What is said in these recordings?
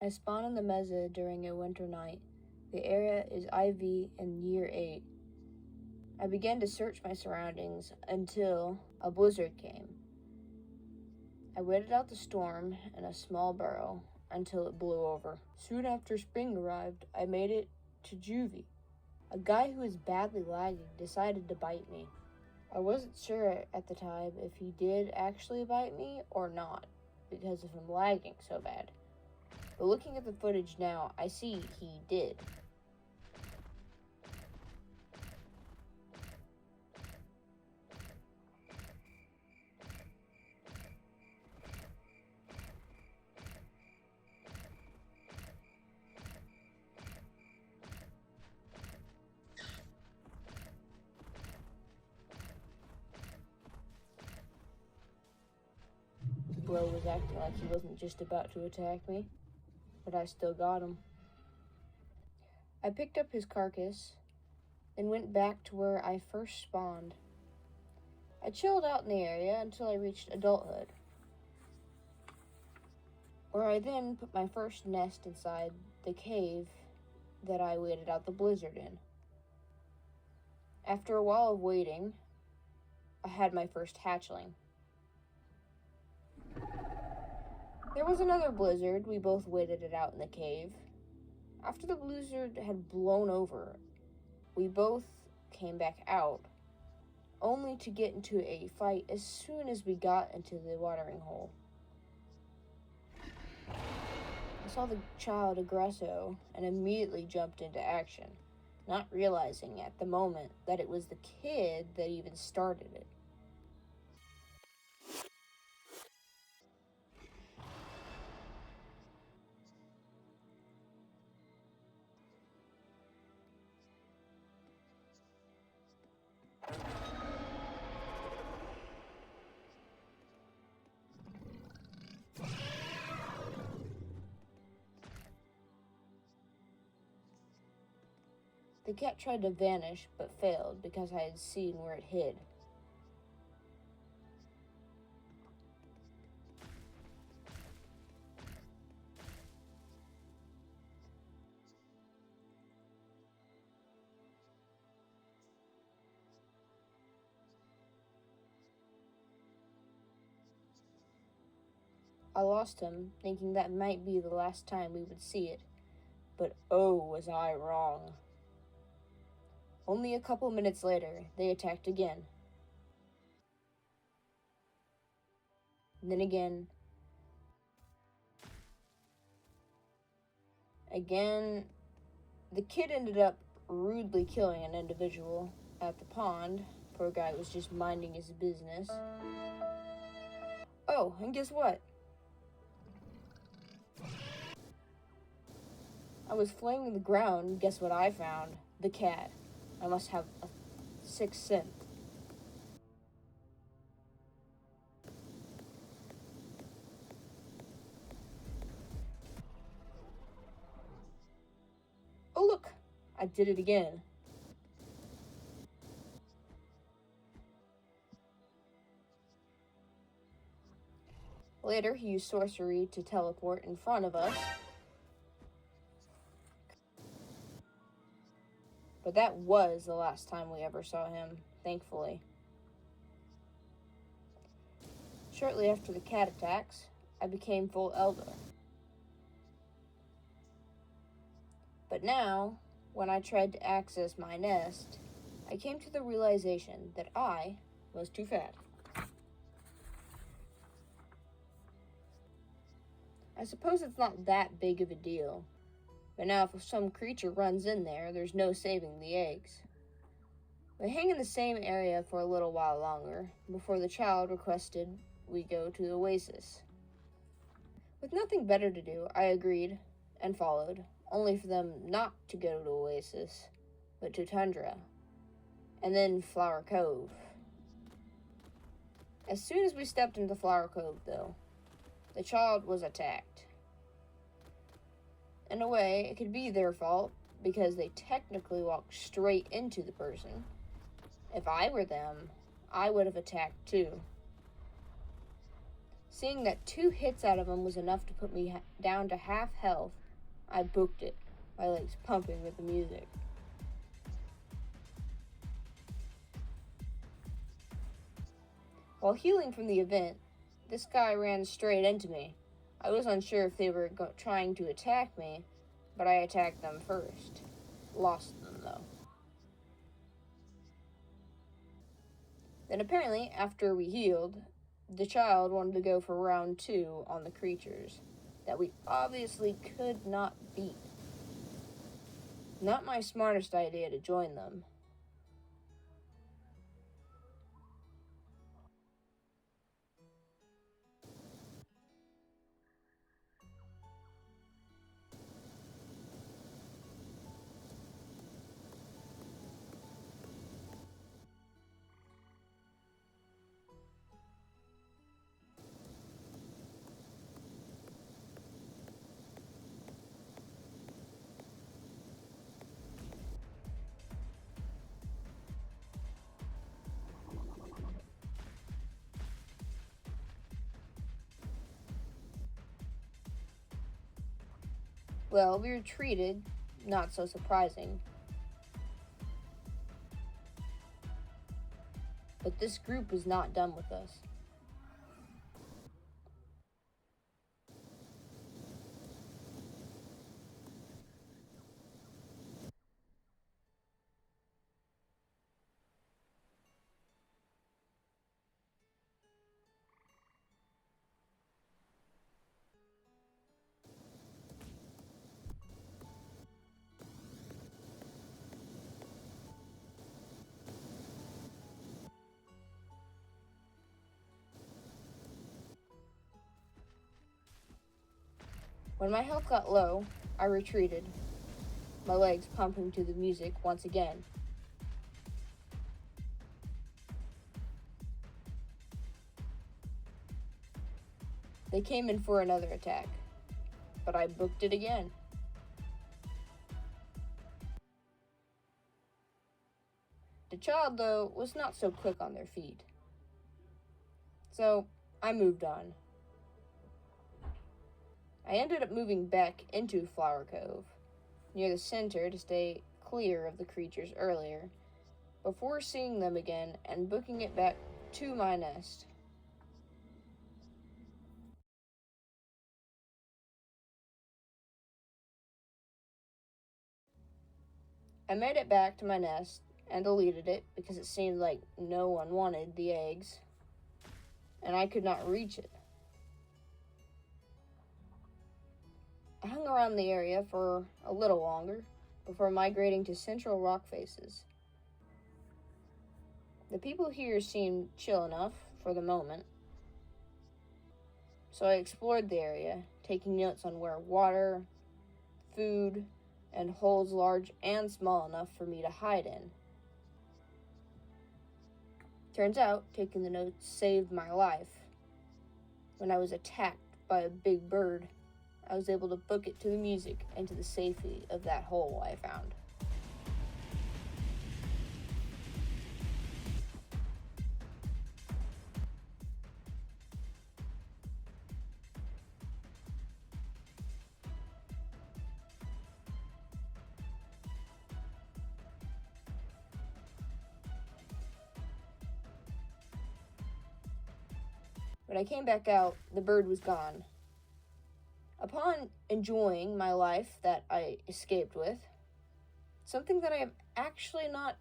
I spawned in the mesa during a winter night. The area is IV in year 8. I began to search my surroundings until a blizzard came. I waited out the storm in a small burrow until it blew over. Soon after spring arrived, I made it to Juvie. A guy who was badly lagging decided to bite me. I wasn't sure at the time if he did actually bite me or not because of him lagging so bad. But looking at the footage now, I see he did. Bro was acting like he wasn't just about to attack me, but I still got him. I picked up his carcass and went back to where I first spawned. I chilled out in the area until I reached adulthood, where I then put my first nest inside the cave that I waited out the blizzard in. After a while of waiting, I had my first hatchling. There was another blizzard. We both waited it out in the cave. After the blizzard had blown over, we both came back out, only to get into a fight as soon as we got into the watering hole. I saw the child aggresso and immediately jumped into action, not realizing at the moment that it was the kid that even started it. The cat tried to vanish, but failed because I had seen where it hid. I lost him, thinking that might be the last time we would see it, but oh, was I wrong. Only a couple minutes later, they attacked again. And then again. The kid ended up rudely killing an individual at the pond. Poor guy was just minding his business. Oh, and guess what? I was flaming the ground, and guess what I found? The cat. I must have a sixth sense. Oh look! I did it again. Later, he used sorcery to teleport in front of us. But that was the last time we ever saw him, thankfully. Shortly after the cat attacks, I became full elder. But now, when I tried to access my nest, I came to the realization that I was too fat. I suppose it's not that big of a deal, but now if some creature runs in there, there's no saving the eggs. We hang in the same area for a little while longer, before the child requested we go to the oasis. With nothing better to do, I agreed and followed, only for them not to go to Oasis, but to Tundra, and then Flower Cove. As soon as we stepped into Flower Cove, though, the child was attacked. In a way, it could be their fault, because they technically walked straight into the person. If I were them, I would have attacked too. Seeing that 2 hits out of him was enough to put me down to half health, I booked it, my legs pumping with the music. While healing from the event, this guy ran straight into me. I was unsure if they were trying to attack me, but I attacked them first. Lost them, though. Then apparently, after we healed, the child wanted to go for round 2 on the creatures that we obviously could not beat. Not my smartest idea to join them. Well, we retreated, not so surprising. But this group was not done with us. When my health got low, I retreated, my legs pumping to the music once again. They came in for another attack, but I booked it again. The child, though, was not so quick on their feet. So, I moved on. I ended up moving back into Flower Cove, near the center to stay clear of the creatures earlier, before seeing them again and booking it back to my nest. I made it back to my nest and deleted it because it seemed like no one wanted the eggs, and I could not reach it. I hung around the area for a little longer before migrating to central rock faces. The people here seemed chill enough for the moment, so I explored the area, taking notes on where water, food, and holes large and small enough for me to hide in. Turns out, taking the notes saved my life. When I was attacked by a big bird, I was able to book it to the music and to the safety of that hole I found. When I came back out, the bird was gone. Upon enjoying my life that I escaped with, something that I have actually not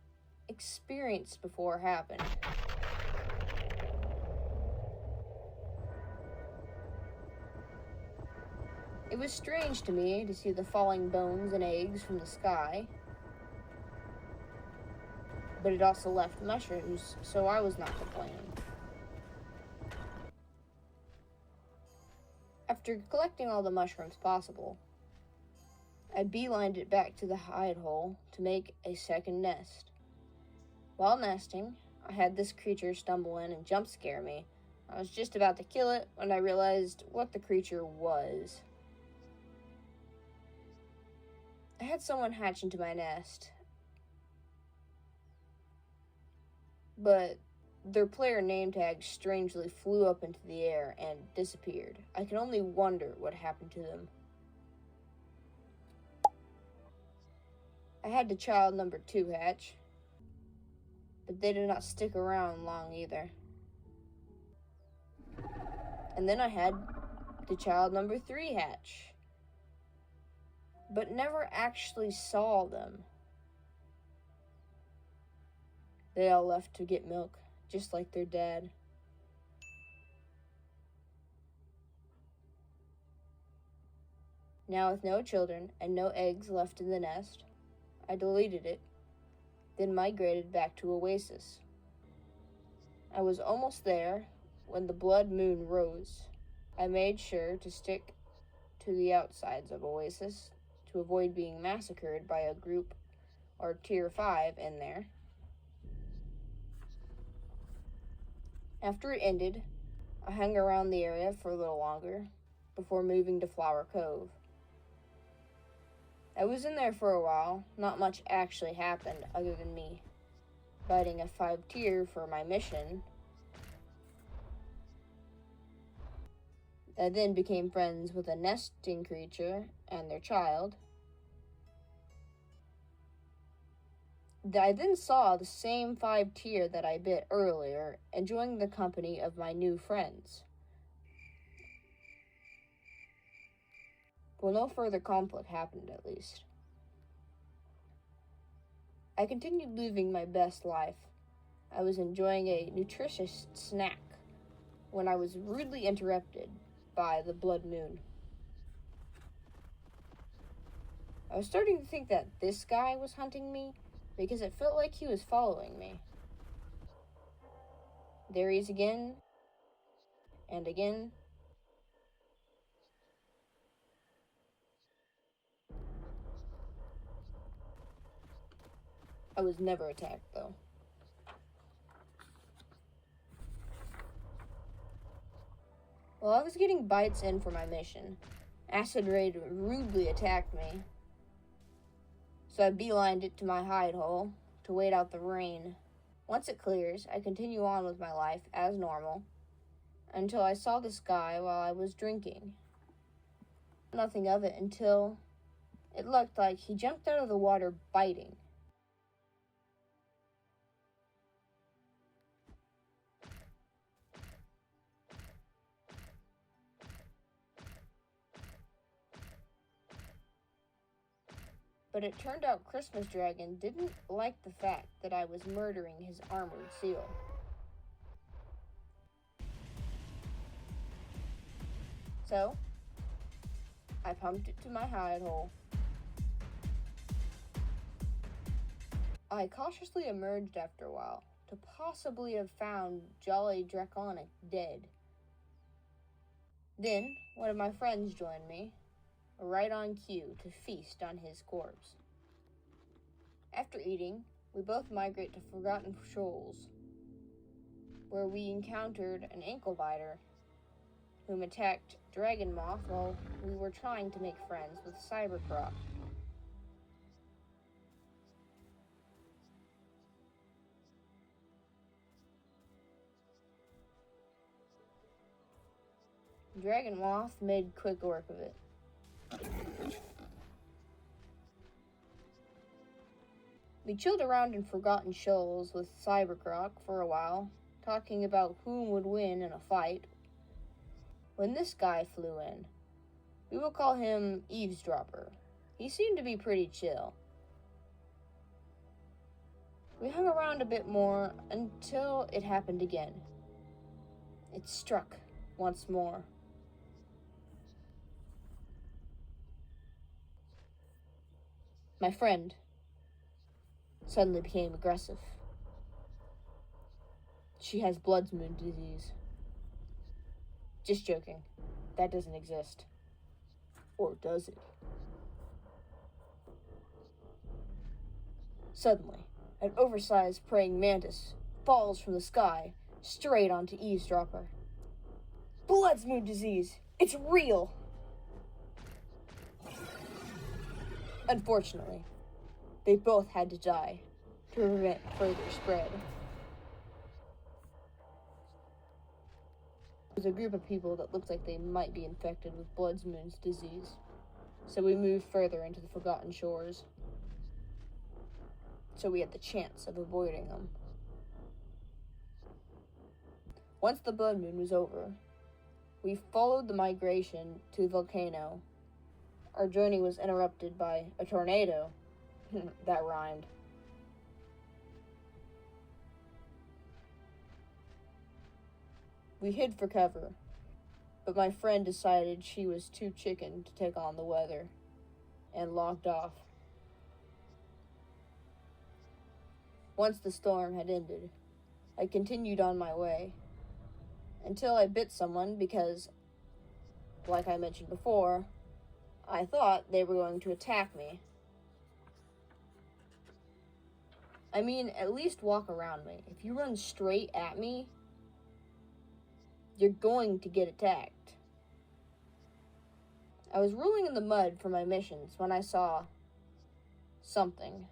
experienced before happened. It was strange to me to see the falling bones and eggs from the sky, but it also left mushrooms, so I was not complaining. After collecting all the mushrooms possible, I beelined it back to the hide hole to make a second nest. While nesting, I had this creature stumble in and jump scare me. I was just about to kill it when I realized what the creature was. I had someone hatch into my nest, but Their player name tag strangely flew up into the air and disappeared. I can only wonder what happened to them. I had the child number 2 hatch, but they did not stick around long either. And then I had the child number 3 hatch, but never actually saw them. They all left to get milk, just like their dad. Now with no children and no eggs left in the nest, I deleted it, then migrated back to Oasis. I was almost there when the blood moon rose. I made sure to stick to the outsides of Oasis to avoid being massacred by a group or tier 5 in there. After it ended, I hung around the area for a little longer before moving to Flower Cove. I was in there for a while. Not much actually happened other than me fighting a 5 tier for my mission. I then became friends with a nesting creature and their child. I then saw the same 5 tier that I bit earlier, enjoying the company of my new friends. Well, no further conflict happened, at least. I continued living my best life. I was enjoying a nutritious snack when I was rudely interrupted by the blood moon. I was starting to think that this guy was hunting me because it felt like he was following me. There he is again, and again. I was never attacked, though. While I was getting bites in for my mission, Acid Raid rudely attacked me. So I beelined it to my hide hole to wait out the rain. Once it clears, I continue on with my life as normal until I saw this guy while I was drinking. Nothing of it until it looked like he jumped out of the water biting. But it turned out Christmas Dragon didn't like the fact that I was murdering his armored seal. So, I pumped it to my hide hole. I cautiously emerged after a while to possibly have found Jolly Draconic dead. Then, one of my friends joined me, right on cue to feast on his corpse. After eating, we both migrate to Forgotten Shoals, where we encountered an ankle biter whom attacked Dragon Moth while we were trying to make friends with Cybercroc. Dragon Moth made quick work of it. We chilled around in Forgotten Shoals with Cybercroc for a while, talking about whom would win in a fight, when this guy flew in. We will call him Eavesdropper. He seemed to be pretty chill. We hung around a bit more until it happened again. It struck once more. My friend suddenly became aggressive. She has blood moon disease. Just joking. That doesn't exist. Or does it? Suddenly, an oversized praying mantis falls from the sky straight onto Eavesdropper. Blood moon disease! It's real! Unfortunately, they both had to die to prevent further spread. a group of people that looked like they might be infected with Blood's disease, so we moved further into the Forgotten Shores, so we had the chance of avoiding them. Once the blood moon was over, we followed the migration to the volcano. Our journey was interrupted by a tornado. That rhymed. We hid for cover, but my friend decided she was too chicken to take on the weather, and logged off. Once the storm had ended, I continued on my way, until I bit someone because, like I mentioned before, I thought they were going to attack me. I mean, at least walk around me. If you run straight at me, you're going to get attacked. I was rolling in the mud for my missions when I saw something.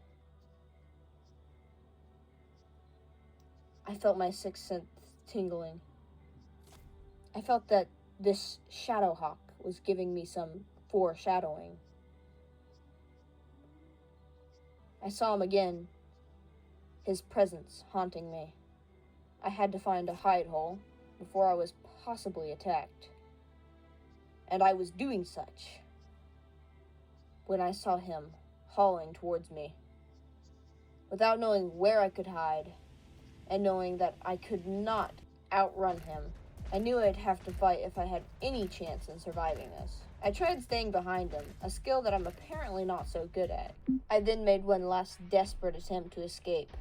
I felt my sixth sense tingling. I felt that this Shadowhawk was giving me some foreshadowing. I saw him again, his presence haunting me. I had to find a hide hole before I was possibly attacked. And I was doing such when I saw him hauling towards me. Without knowing where I could hide, and knowing that I could not outrun him, I knew I'd have to fight if I had any chance in surviving this. I tried staying behind him, a skill that I'm apparently not so good at. I then made one last desperate attempt to escape.